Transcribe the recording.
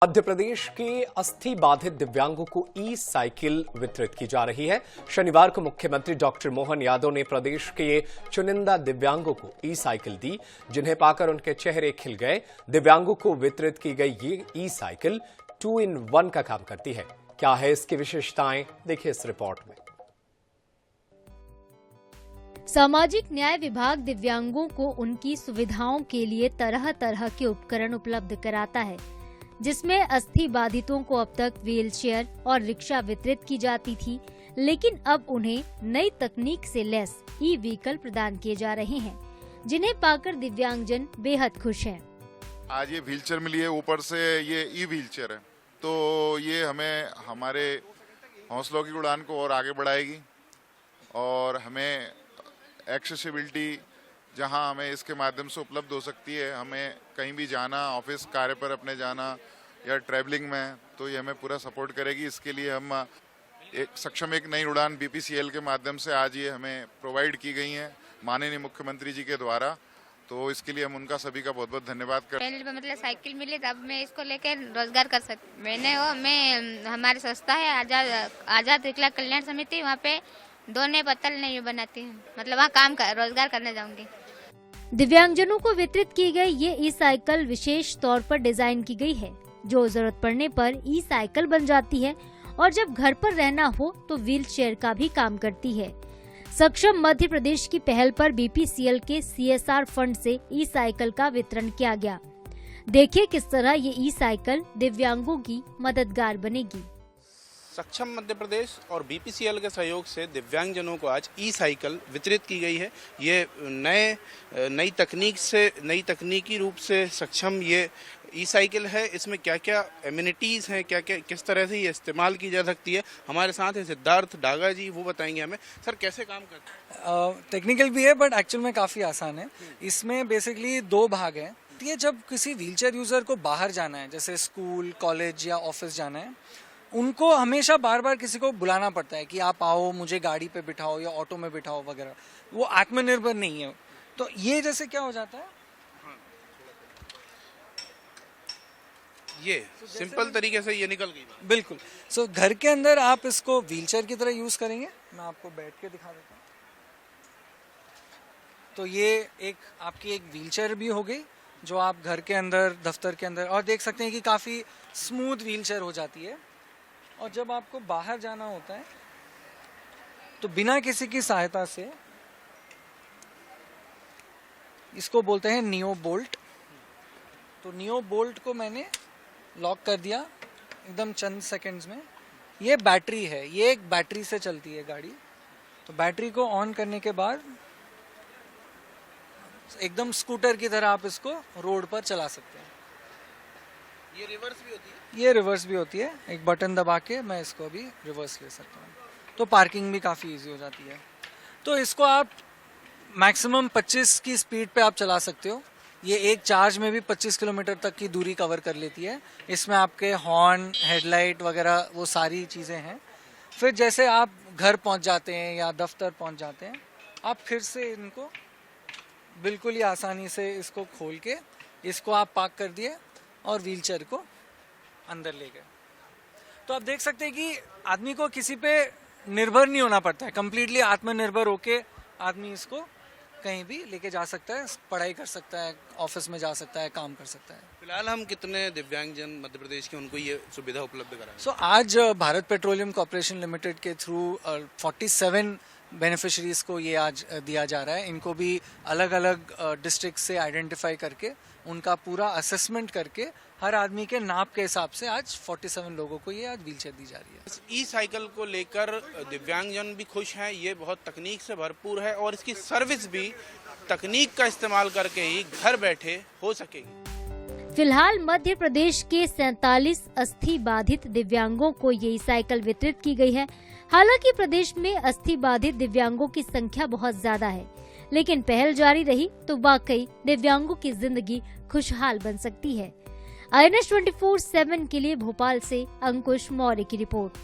मध्य प्रदेश के अस्थि बाधित दिव्यांगों को ई साइकिल वितरित की जा रही है। शनिवार को मुख्यमंत्री डॉक्टर मोहन यादव ने प्रदेश के चुनिंदा दिव्यांगों को ई साइकिल दी, जिन्हें पाकर उनके चेहरे खिल गए। दिव्यांगों को वितरित की गई ये ई साइकिल 2-in-1 का काम करती है। क्या है इसकी विशेषताएं, देखिए इस रिपोर्ट में। सामाजिक न्याय विभाग दिव्यांगों को उनकी सुविधाओं के लिए तरह तरह के उपकरण उपलब्ध कराता है, जिसमें अस्थि बाधितों को अब तक व्हीलचेयर और रिक्शा वितरित की जाती थी, लेकिन अब उन्हें नई तकनीक से लैस ई व्हीकल प्रदान किए जा रहे हैं, जिन्हें पाकर दिव्यांगजन बेहद खुश हैं। आज ये व्हीलचेयर मिली है, ऊपर से ये ई व्हीलचेयर है, तो ये हमें हमारे हौसलों की उड़ान को और आगे बढ़ाएगी और हमें एक्सेसिबिलिटी जहां हमें इसके माध्यम से उपलब्ध हो सकती है, हमें कहीं भी जाना, ऑफिस कार्य पर अपने जाना या ट्रैवलिंग में, तो ये हमें पूरा सपोर्ट करेगी। इसके लिए हम एक नई उड़ान बीपीसीएल के माध्यम से आज ये हमें प्रोवाइड की गई हैं माननीय मुख्यमंत्री जी के द्वारा, तो इसके लिए हम उनका सभी का बहुत बहुत धन्यवाद करते हैं। पहले मतलब साइकिल मिली तब मैं इसको लेकर रोजगार कर सकती। मैं हमारी संस्था है आजाद विकलांग कल्याण समिति, वहाँ पे दोने पत्तल नहीं बनाती हूँ, मतलब वहाँ रोजगार करने जाऊंगी। दिव्यांगजनों को वितरित की गई ये ई साइकिल विशेष तौर पर डिजाइन की गई है, जो जरूरत पड़ने पर ई साइकिल बन जाती है और जब घर पर रहना हो तो व्हील चेयर का भी काम करती है। सक्षम मध्य प्रदेश की पहल पर बीपीसीएल के CSR फंड से ई साइकिल का वितरण किया गया। देखिए किस तरह ये ई साइकिल दिव्यांगों की मददगार बनेगी। सक्षम मध्य प्रदेश और बीपीसीएल के सहयोग से दिव्यांगजनों को आज ई साइकिल वितरित की गई है। ये नई तकनीकी रूप से सक्षम ये ई साइकिल है। इसमें क्या क्या एमिनिटीज़ हैं, क्या क्या किस तरह से ये इस्तेमाल की जा सकती है, हमारे साथ हैं सिद्धार्थ डागा जी, वो बताएंगे हमें। सर कैसे काम करते हैं? टेक्निकल भी है बट एक्चुअल में काफ़ी आसान है। इसमें बेसिकली 2 भाग हैं। ये जब किसी व्हीलचेयर यूज़र को बाहर जाना है, जैसे स्कूल, कॉलेज या ऑफिस जाना है, उनको हमेशा बार बार किसी को बुलाना पड़ता है कि आप आओ, मुझे गाड़ी पे बिठाओ या ऑटो में बिठाओ वगैरह। वो आत्मनिर्भर नहीं है। तो ये जैसे क्या हो जाता है, ये सिंपल तरीके से ये निकल गई। बिल्कुल। सो घर के अंदर आप इसको व्हीलचेयर की तरह यूज करेंगे। मैं आपको बैठ के दिखा देता हूँ। तो ये आपकी एक व्हीलचेयर भी हो गई, जो आप घर के अंदर, दफ्तर के अंदर, और देख सकते हैं कि काफी स्मूथ व्हीलचेयर हो जाती है। और जब आपको बाहर जाना होता है तो बिना किसी की सहायता से, इसको बोलते हैं नियो बोल्ट, तो नियो बोल्ट को मैंने लॉक कर दिया एकदम चंद सेकंड्स में। ये बैटरी है, ये एक बैटरी से चलती है गाड़ी। तो बैटरी को ऑन करने के बाद एकदम स्कूटर की तरह आप इसको रोड पर चला सकते हैं। ये रिवर्स भी होती है? ये रिवर्स भी होती है। एक बटन दबा के मैं इसको अभी रिवर्स ले सकता हूँ, तो पार्किंग भी काफ़ी इजी हो जाती है। तो इसको आप मैक्सिमम 25 की स्पीड पे आप चला सकते हो। ये एक चार्ज में भी 25 किलोमीटर तक की दूरी कवर कर लेती है। इसमें आपके हॉर्न, हेडलाइट वगैरह वो सारी चीज़ें हैं। फिर जैसे आप घर पहुँच जाते हैं या दफ्तर पहुँच जाते हैं, आप फिर से इनको बिल्कुल ही आसानी से इसको खोल के इसको आप पार्क कर दिए और व्हीलचेयर को अंदर ले गए। तो आप देख सकते हैं कि आदमी को किसी पे निर्भर नहीं होना पड़ता है। कंप्लीटली आत्मनिर्भर होके आदमी इसको कहीं भी लेके जा सकता है, पढ़ाई कर सकता है, ऑफिस में जा सकता है, काम कर सकता है। फिलहाल हम कितने दिव्यांगजन मध्य प्रदेश के उनको ये सुविधा उपलब्ध कराएंगे? सो आज भारत पेट्रोलियम कॉर्पोरेशन लिमिटेड के थ्रू 47 बेनिफिशरीज को ये आज दिया जा रहा है। इनको भी अलग अलग डिस्ट्रिक्ट से आइडेंटिफाई करके उनका पूरा असेसमेंट करके हर आदमी के नाप के हिसाब से आज 47 लोगों को ये आज व्हीलचेयर दी जा रही है। ई साइकिल को लेकर दिव्यांगजन भी खुश हैं। ये बहुत तकनीक से भरपूर है और इसकी सर्विस भी तकनीक का इस्तेमाल करके ही घर बैठे हो सकेगी। फिलहाल मध्य प्रदेश के 47 अस्थि बाधित दिव्यांगों को ये ई साइकिल वितरित की गई है। हालांकि प्रदेश में अस्थि बाधित दिव्यांगों की संख्या बहुत ज्यादा है, लेकिन पहल जारी रही तो वाकई दिव्यांगों की जिंदगी खुशहाल बन सकती है। INS 24/7 के लिए भोपाल से अंकुश मौर्य की रिपोर्ट।